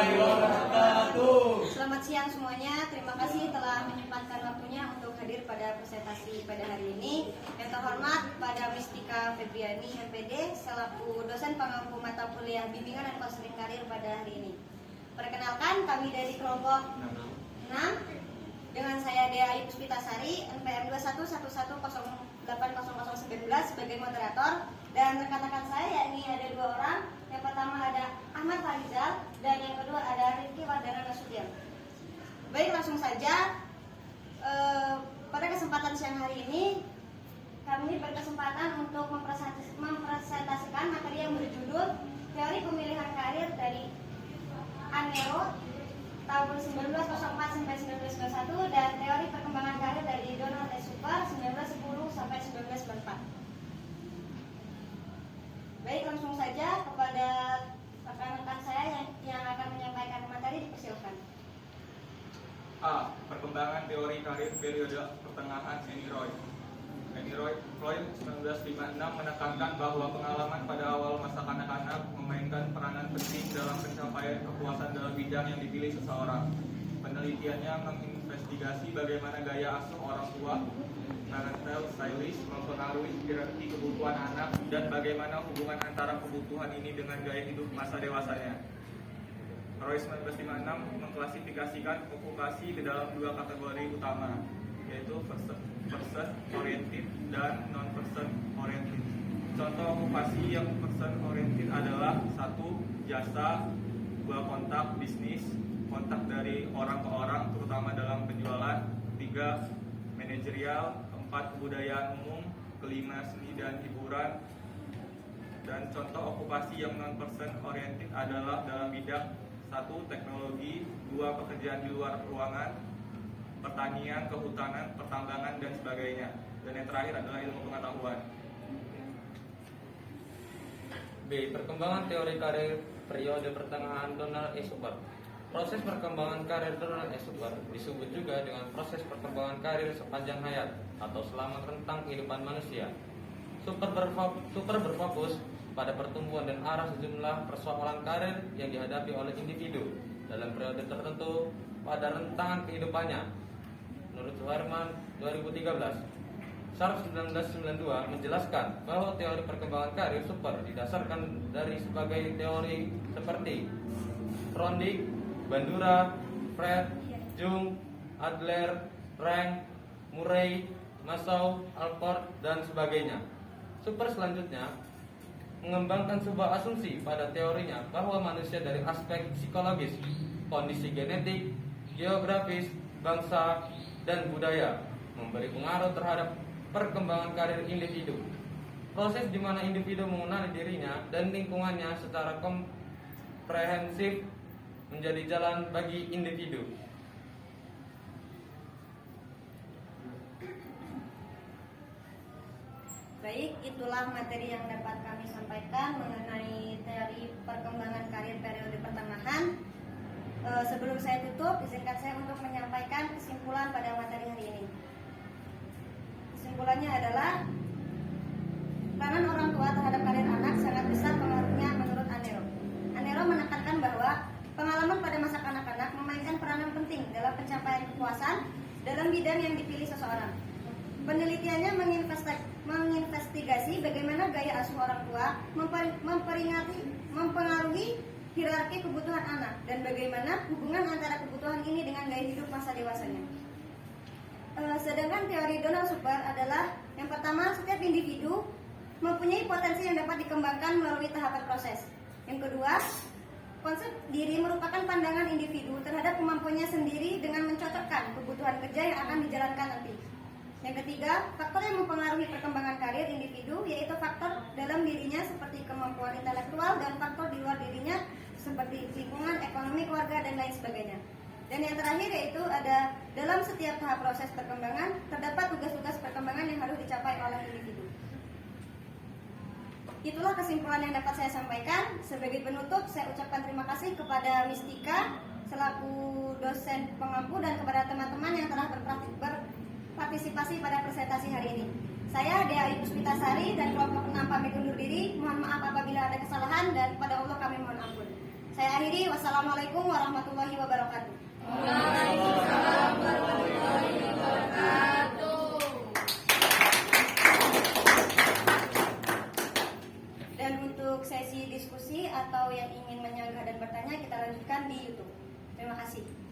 warahmatullahi wabarakatuh. Selamat siang semuanya. Terima kasih telah menyempatkan waktunya untuk hadir pada presentasi pada hari ini. Yang terhormat pada Mistika Febriani MPD selaku dosen pengampu mata kuliah bimbingan dan konseling karir pada hari ini. Perkenalkan, kami dari kelompok 6 dengan saya Dea Ayu Puspitasari NPM 2111080019 sebagai moderator, dan rekan-rekan saya yakni ada 2 orang. Yang pertama ada Ahmad Farizal dan yang kedua ada Rifki Wardana Nasution. Baik, langsung saja. Pada kesempatan siang hari ini kami berkesempatan untuk mempresentasikan materi yang berjudul Teori Pemilihan Karir dari Anero tahun 1904 sampai 1991 dan Teori Perkembangan Karir dari Donald S. Super 1910 sampai 1994. Baik, langsung saja kepada rekan-rekan saya yang akan menyampaikan materi, dipersilakan. A. Perkembangan teori karir periode pertengahan Annie Roy. Annie Roy 1956 menekankan bahwa pengalaman pada awal masa kanak-kanak memainkan peranan penting dalam pencapaian kepuasan dalam bidang yang dipilih seseorang. Penelitiannya menginvestigasi bagaimana gaya asuh orang tua, parental stylist, mempengaruhi hierarki kebutuhan anak dan bagaimana hubungan antara kebutuhan ini dengan gaya hidup masa dewasanya. Roy 1956 mengklasifikasikan okupasi ke dalam 2 kategori utama, yaitu person oriented dan non person oriented. Contoh okupasi yang person oriented adalah 1. Jasa, 2. Kontak bisnis, kontak dari orang ke orang terutama dalam penjualan, 3. Manajerial, 4. Kebudayaan umum, 5. Seni dan hiburan. Dan contoh okupasi yang non person oriented adalah dalam bidang 1. Teknologi, 2. Pekerjaan di luar ruangan, pertanian, kehutanan, pertambangan, dan sebagainya. Dan yang terakhir adalah ilmu pengetahuan. B. Perkembangan teori karir periode pertengahan Donald S. Super. Proses perkembangan karir Donald S. Super disebut juga dengan proses perkembangan karir sepanjang hayat atau selama rentang kehidupan manusia. Super berfokus pada pertumbuhan dan arah sejumlah persoalan karir yang dihadapi oleh individu dalam periode tertentu pada rentang kehidupannya. Menurut Suherman 2013, Sharp 1992 menjelaskan bahwa teori perkembangan karir super didasarkan dari sebagai teori seperti Frontdig, Bandura, Fred, Jung, Adler, Rank, Murray, Maslow, Alport, dan sebagainya. Super selanjutnya mengembangkan sebuah asumsi pada teorinya bahwa manusia dari aspek psikologis, kondisi genetik, geografis, bangsa, dan budaya memberi pengaruh terhadap perkembangan karir individu. Proses di mana individu mengenali dirinya dan lingkungannya secara komprehensif menjadi jalan bagi individu. Baik, itulah materi yang dapat kami sampaikan mengenai teori perkembangan karir periode pertengahan. Sebelum saya tutup, izinkan saya untuk menyampaikan kesimpulan pada materi hari ini. Kesimpulannya adalah peranan orang tua terhadap karir anak sangat besar pengaruhnya menurut Anero. Anero menekankan bahwa pengalaman pada masa kanak-kanak memainkan peranan penting dalam pencapaian kepuasan dalam bidang yang dipilih seseorang. Penelitiannya menginvestigasi bagaimana gaya asuh orang tua mempengaruhi hierarki kebutuhan anak dan bagaimana hubungan antara kebutuhan ini dengan gaya hidup masa dewasanya. Sedangkan teori Donald Super adalah yang pertama, setiap individu mempunyai potensi yang dapat dikembangkan melalui tahapan proses. Yang kedua, konsep diri merupakan pandangan individu terhadap kemampuannya sendiri dengan mencocokkan kebutuhan kerja yang akan dijalankan nanti. Yang ketiga, faktor yang mempengaruhi perkembangan karir individu yaitu faktor dalam dirinya seperti kemampuan intelektual dan faktor di luar dirinya seperti lingkungan, ekonomi, keluarga, dan lain sebagainya. Dan yang terakhir yaitu ada dalam setiap tahap proses perkembangan terdapat tugas-tugas perkembangan yang harus dicapai oleh individu. Itulah kesimpulan yang dapat saya sampaikan. Sebagai penutup, saya ucapkan terima kasih kepada Mistika selaku dosen pengampu dan kepada teman-teman yang telah berpartisipasi pada presentasi hari ini. Saya Dea Ayu Puspitasari dan kelompok 6 pamit undur diri. Mohon maaf apabila ada kesalahan dan kepada Allah kami mohon ampun. Saya akhiri, wassalamualaikum warahmatullahi wabarakatuh. Dan untuk sesi diskusi atau yang ingin menyanggah dan bertanya, kita lanjutkan di YouTube. Terima kasih.